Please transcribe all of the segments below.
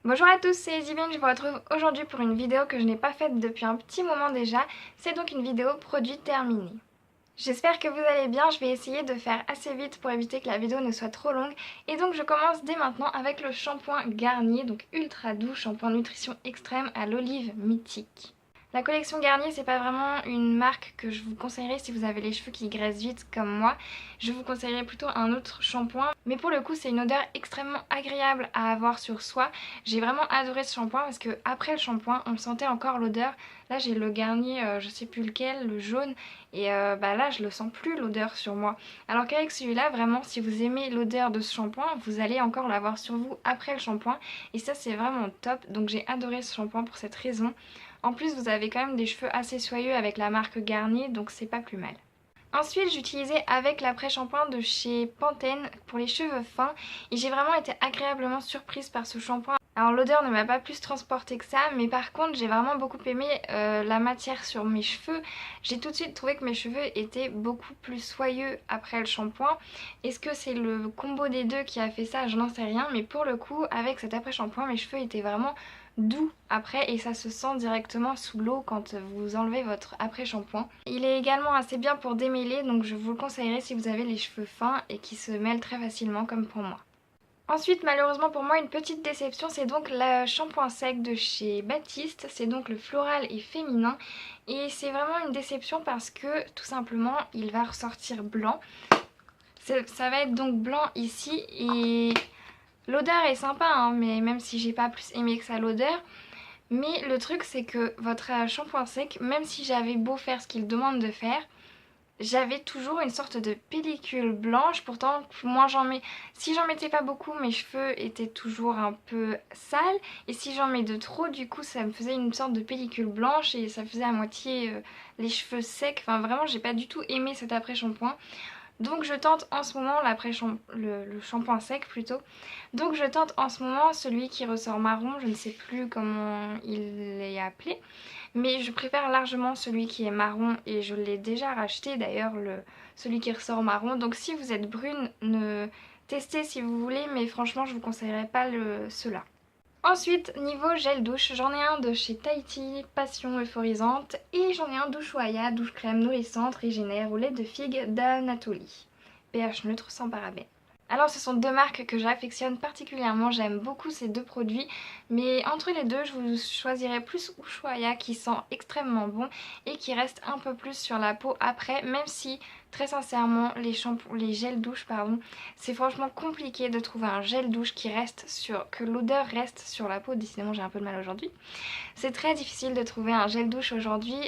Bonjour à tous, c'est Zivine, je vous retrouve aujourd'hui pour une vidéo que je n'ai pas faite depuis un petit moment déjà. C'est donc une vidéo produit terminé. J'espère que vous allez bien, je vais essayer de faire assez vite pour éviter que la vidéo ne soit trop longue. Et donc je commence dès maintenant avec le shampoing Garnier, donc ultra doux, shampoing nutrition extrême à l'olive mythique. La collection Garnier, c'est pas vraiment une marque que je vous conseillerais si vous avez les cheveux qui graissent vite comme moi. Je vous conseillerais plutôt un autre shampoing. Mais pour le coup, c'est une odeur extrêmement agréable à avoir sur soi. J'ai vraiment adoré ce shampoing parce que après le shampoing, on sentait encore l'odeur. Là, j'ai le Garnier, je sais plus lequel, le jaune. Et là, je le sens plus l'odeur sur moi. Alors qu'avec celui-là, vraiment, si vous aimez l'odeur de ce shampoing, vous allez encore l'avoir sur vous après le shampoing. Et ça, c'est vraiment top. Donc j'ai adoré ce shampoing pour cette raison. En plus, vous avez quand même des cheveux assez soyeux avec la marque Garnier, donc c'est pas plus mal. Ensuite, j'utilisais avec l'après-shampoing de chez Pantene pour les cheveux fins et j'ai vraiment été agréablement surprise par ce shampoing. Alors l'odeur ne m'a pas plus transportée que ça, mais par contre j'ai vraiment beaucoup aimé la matière sur mes cheveux. J'ai tout de suite trouvé que mes cheveux étaient beaucoup plus soyeux après le shampoing. Est-ce que c'est le combo des deux qui a fait ça? Je n'en sais rien, mais pour le coup avec cet après-shampoing mes cheveux étaient vraiment doux après et ça se sent directement sous l'eau quand vous enlevez votre après-shampoing. Il est également assez bien pour démêler, donc je vous le conseillerais si vous avez les cheveux fins et qui se mêlent très facilement comme pour moi. Ensuite, malheureusement pour moi, une petite déception, c'est donc le shampoing sec de chez Baptiste. C'est donc le floral et féminin. Et c'est vraiment une déception parce que tout simplement, il va ressortir blanc. Ça va être donc blanc ici et l'odeur est sympa, hein, mais même si j'ai pas plus aimé que ça l'odeur. Mais le truc c'est que votre shampoing sec, même si j'avais beau faire ce qu'il demande de faire, j'avais toujours une sorte de pellicule blanche. Pourtant moins j'en mets, si j'en mettais pas beaucoup mes cheveux étaient toujours un peu sales et si j'en mets de trop du coup ça me faisait une sorte de pellicule blanche et ça faisait à moitié les cheveux secs. Enfin vraiment j'ai pas du tout aimé cet après shampoing. Donc je tente en ce moment le shampoing sec plutôt. Donc je tente en ce moment celui qui ressort marron, je ne sais plus comment il est appelé. Mais je préfère largement celui qui est marron et je l'ai déjà racheté d'ailleurs, celui qui ressort marron. Donc si vous êtes brune, testez si vous voulez, mais franchement je vous conseillerais pas ceux-là. Ensuite, niveau gel douche, j'en ai un de chez Tahiti, Passion Euphorisante, et j'en ai un d'Ushuaïa, douche crème nourrissante, régénère au lait de figue d'Anatolie. pH neutre sans parabènes. Alors ce sont deux marques que j'affectionne particulièrement, j'aime beaucoup ces deux produits, mais entre les deux je vous choisirais plus Ushuaïa qui sent extrêmement bon et qui reste un peu plus sur la peau après, même si très sincèrement les gels douche pardon, c'est franchement compliqué de trouver un gel douche que l'odeur reste sur la peau. Décidément j'ai un peu de mal aujourd'hui. C'est très difficile de trouver un gel douche aujourd'hui.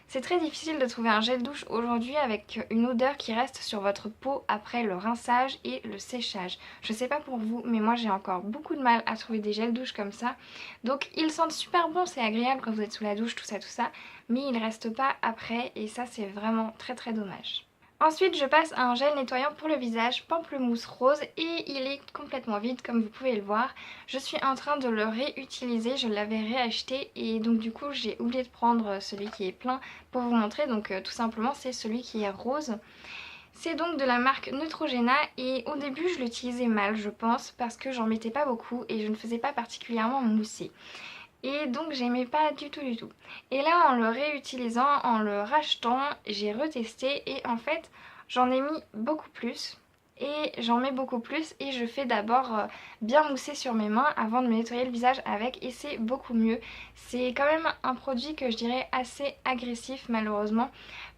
C'est très difficile de trouver un gel douche aujourd'hui avec une odeur qui reste sur votre peau après le rinçage et le séchage. Je sais pas pour vous, mais moi j'ai encore beaucoup de mal à trouver des gels douche comme ça. Donc ils sentent super bon, c'est agréable quand vous êtes sous la douche, tout ça, mais ils restent pas après et ça c'est vraiment très très dommage. Ensuite je passe à un gel nettoyant pour le visage pamplemousse rose et il est complètement vide comme vous pouvez le voir. Je suis en train de le réutiliser, je l'avais réacheté et donc du coup j'ai oublié de prendre celui qui est plein pour vous montrer. Donc tout simplement c'est celui qui est rose. C'est donc de la marque Neutrogena et au début je l'utilisais mal je pense parce que j'en mettais pas beaucoup et je ne faisais pas particulièrement mousser. Et donc j'aimais pas du tout du tout. Et là en le réutilisant, en le rachetant, j'ai retesté et en fait j'en ai mis beaucoup plus. Et j'en mets beaucoup plus et je fais d'abord bien mousser sur mes mains avant de me nettoyer le visage avec et c'est beaucoup mieux. C'est quand même un produit que je dirais assez agressif malheureusement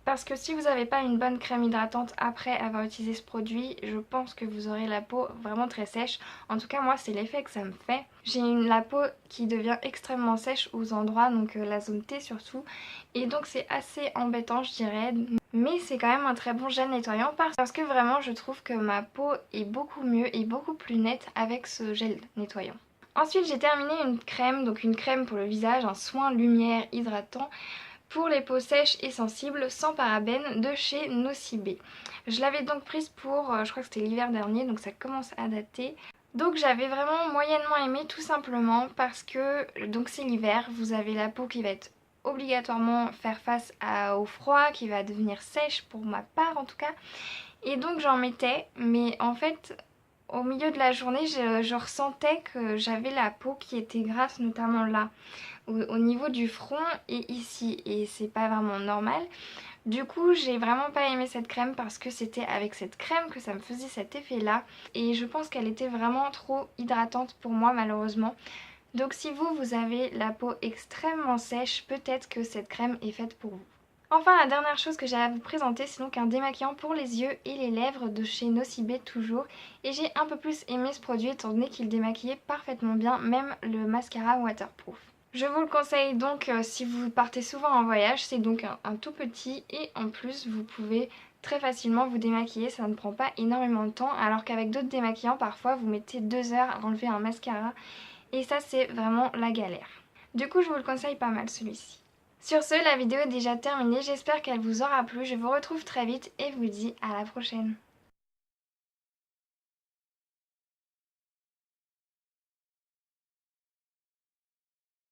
parce que si vous n'avez pas une bonne crème hydratante après avoir utilisé ce produit, je pense que vous aurez la peau vraiment très sèche. En tout cas moi c'est l'effet que ça me fait. J'ai la peau qui devient extrêmement sèche aux endroits, donc la zone T surtout. Et donc c'est assez embêtant je dirais. Mais c'est quand même un très bon gel nettoyant parce que vraiment je trouve que ma peau est beaucoup mieux et beaucoup plus nette avec ce gel nettoyant. Ensuite j'ai terminé une crème, donc une crème pour le visage, un soin lumière hydratant pour les peaux sèches et sensibles sans parabènes de chez Nocibé. Je l'avais donc prise pour, je crois que c'était l'hiver dernier, donc ça commence à dater. Donc j'avais vraiment moyennement aimé tout simplement parce que donc c'est l'hiver, vous avez la peau qui va être obligatoirement faire face au froid, qui va devenir sèche pour ma part en tout cas. Et donc j'en mettais, mais en fait au milieu de la journée, je ressentais que j'avais la peau qui était grasse, notamment là, au niveau du front et ici. Et c'est pas vraiment normal. Du coup, j'ai vraiment pas aimé cette crème parce que c'était avec cette crème que ça me faisait cet effet-là. Et je pense qu'elle était vraiment trop hydratante pour moi, malheureusement. Donc si vous avez la peau extrêmement sèche, peut-être que cette crème est faite pour vous. Enfin, la dernière chose que j'ai à vous présenter, c'est donc un démaquillant pour les yeux et les lèvres de chez Nocibé toujours. Et j'ai un peu plus aimé ce produit étant donné qu'il démaquillait parfaitement bien, même le mascara waterproof. Je vous le conseille donc si vous partez souvent en voyage, c'est donc un tout petit et en plus vous pouvez très facilement vous démaquiller, ça ne prend pas énormément de temps alors qu'avec d'autres démaquillants parfois vous mettez 2 heures à enlever un mascara et ça c'est vraiment la galère. Du coup je vous le conseille pas mal celui-ci. Sur ce, la vidéo est déjà terminée, j'espère qu'elle vous aura plu, je vous retrouve très vite et vous dis à la prochaine.